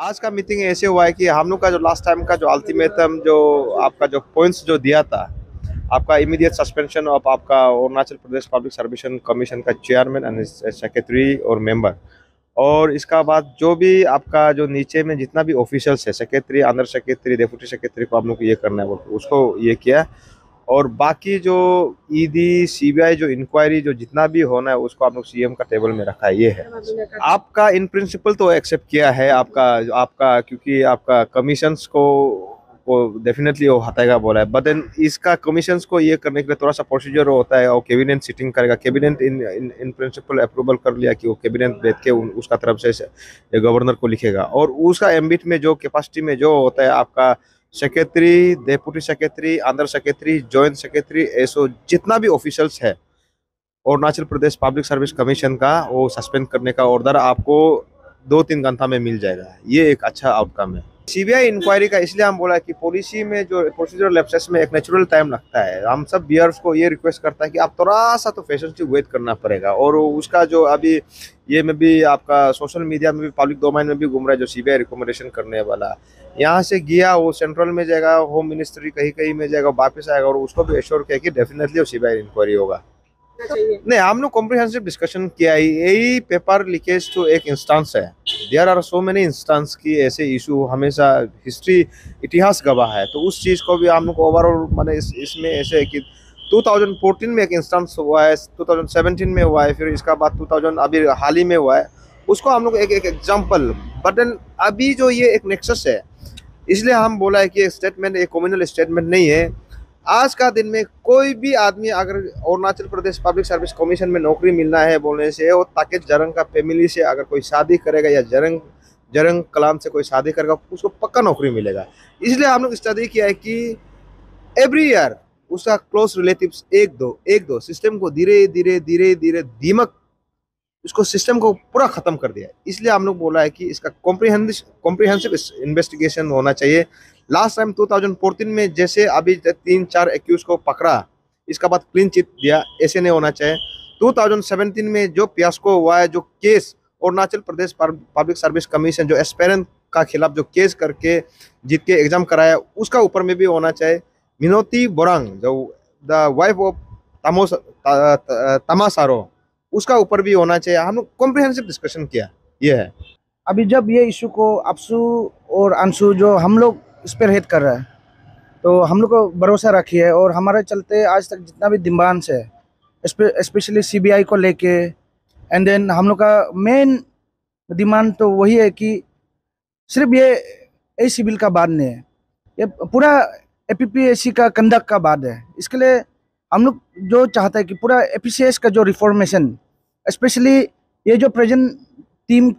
आज का मीटिंग ऐसे हुआ है कि हम लोग का जो लास्ट टाइम का जो अल्टीमेटम जो आपका जो पॉइंट्स जो दिया था, आपका इमीडिएट सस्पेंशन ऑफ आपका Arunachal Pradesh public service commission का चेयरमैन एंड सेक्रेटरी और मेंबर, और इसका बाद जो भी आपका जो नीचे में जितना भी ऑफिशियल्स है, secretary, under secretary, deputy secretary को हम लोग को ये करना है, उसको ये किया। और बाकी जो ईडी सीबीआई जो इंक्वायरी जो जितना भी होना है उसको आप लोग सीएम का टेबल में रखा है। ये है आपका इन प्रिंसिपल तो एक्सेप्ट किया है आपका क्योंकि आपका कमीशंस को डेफिनेटली वो हटाएगा बोला है, बट देन इसका कमीशंस को ये करने के लिए थोड़ा सा प्रोसीजर होता है और कैबिनेट सिटिंग करेगा। कैबिनेट इन प्रिंसिपल अप्रूवल कर लिया कि वो कैबिनेट बैठ के उसका तरफ से गवर्नर को लिखेगा, और उसका एम्बिट में जो कैपेसिटी में जो होता है आपका secretary, deputy secretary, under secretary, joint secretary, SO जितना भी ऑफिशियल्स है Arunachal Pradesh public service commission का, वो सस्पेंड करने का ऑर्डर आपको 2-3 घंटा में मिल जाएगा। ये एक अच्छा आउटकम है सीबीआई इंक्वायरी का। इसलिए हम बोला कि पॉलिसी में जो प्रोसीजरल लैप्सेस में एक नेचुरल टाइम लगता है। हम सब बियर्स को ये रिक्वेस्ट करता है कि आप थोड़ा सा तो पेशेंसली वेट करना पड़ेगा। और उसका जो अभी ये में भी आपका सोशल मीडिया में भी पब्लिक डोमेन में भी घूम रहा है जो सीबीआई रिकमेंडेशन करने वाला, यहाँ से गया वो सेंट्रल में जाएगा, होम मिनिस्ट्री कहीं कहीं में जाएगा, वापस आएगा, और उसको भी एश्योर किया कि डेफिनेटली वो सीबीआई इंक्वायरी होगा। नहीं, हम लोग कॉम्प्रिहेंसिव डिस्कशन किया है। यही पेपर लीकेज तो एक इंस्टेंस है, there are so many instance की ऐसे इशू हमेशा हिस्ट्री इतिहास गवाह है। तो उस चीज़ को भी हम लोग ओवरऑल मैंने इसमें ऐसे है कि 2014 में एक इंस्टेंस हुआ है, 2017 में हुआ है, फिर इसका बाद 2000 अभी हाल ही में हुआ है, उसको हम लोग एक एग्जाम्पल। बट देन अभी जो ये एक नेक्सस है, इसलिए हम बोला है कि एक स्टेटमेंट एक कम्युनल स्टेटमेंट नहीं है। आज का दिन में कोई भी आदमी अगर Arunachal Pradesh public service commission में नौकरी मिलना है बोलने से, और ताकि जरंग का फैमिली से अगर कोई शादी करेगा या जरंग कलाम से कोई शादी करेगा, उसको पक्का नौकरी मिलेगा। इसलिए हम लोग स्टडी किया है कि एवरी ईयर उसका क्लोज रिलेटिव्स एक दो सिस्टम को धीरे धीरे दीमक इसको सिस्टम को पूरा खत्म कर दिया है। इसलिए हम लोग बोला है कि इसका कॉम्प्रिहेंसिव इन्वेस्टिगेशन होना चाहिए। लास्ट टाइम 2014 में जैसे अभी 3-4 एक्यूज को पकड़ा, इसका बाद क्लीन चिट दिया, ऐसे नहीं होना चाहिए। 2017 में जो फियास्को हुआ है, जो case Arunachal Pradesh public service commission जो एस्पेरेंट का खिलाफ जो केस करके जीत के एग्जाम कराया, उसका ऊपर में भी होना चाहिए। मिनोती बोरांग जो द वाइफ ऑफ तमासारो, उसका ऊपर भी होना चाहिए। हम लोग कॉम्प्रिहेंसिव डिस्कशन किया। ये है अभी जब ये इशू को अपसू और अंशु जो हम लोग स्पीयरहेड कर रहा है, तो हम लोग को भरोसा रखी है। और हमारे चलते आज तक जितना भी डिमांड्स है, स्पेशली सीबीआई को लेके, एंड देन हम लोग का मेन डिमांड तो वही है कि सिर्फ ये सिविल का बात नहीं है, ये पूरा एपीपीएससी का कंडक्ट का बात है। इसके लिए हम लोग जो चाहते हैं कि पूरा एपीसीएस का जो रिफॉर्मेशन, स्पेशली ये जो प्रेजेंट टीम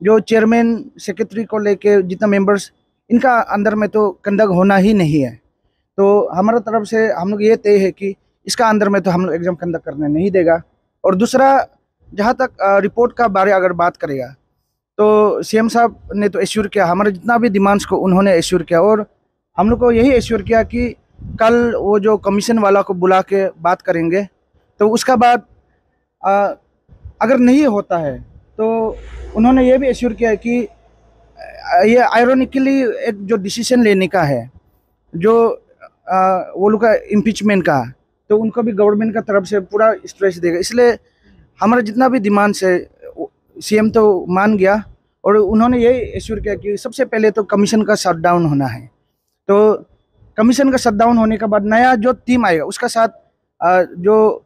जो चेयरमैन सेक्रेटरी को लेके जितना मेंबर्स, इनका अंदर में तो कंडक्ट होना ही नहीं है। तो हमारा तरफ से हम लोग ये तय है कि इसका अंदर में तो हम लोग एग्जाम कंडक्ट करने नहीं देगा। और दूसरा, जहाँ तक रिपोर्ट का बारे अगर बात करेगा, तो सीएम साहब ने तो एश्योर किया, हमारे जितना भी डिमांड्स को उन्होंने एश्योर किया। और हम लोग को यही एश्योर किया कि कल वो जो कमीशन वाला को बुला के बात करेंगे। तो उसका बाद अगर नहीं होता है तो उन्होंने ये भी एश्योर किया है कि ये आयरोनिकली एक जो डिसीजन लेने का है, जो वो लोग का इम्पीचमेंट का, तो उनको भी गवर्नमेंट का तरफ से पूरा स्ट्रेस देगा। इसलिए हमारा जितना भी डिमांड्स है सीएम तो मान गया, और उन्होंने यही एश्योर किया कि सबसे पहले तो कमीशन का शटडाउन होना है। तो कमीशन का शटडाउन होने के बाद नया जो टीम आएगा, उसका साथ जो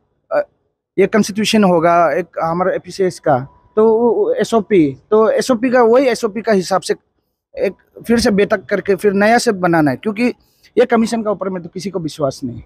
ये कॉन्स्टिट्यूशन होगा एक हमारा एपीसीएस का, तो एसओपी का वही एसओपी का हिसाब से एक फिर से बेतक करके फिर नया से बनाना है, क्योंकि ये कमीशन का ऊपर में तो किसी को विश्वास नहीं।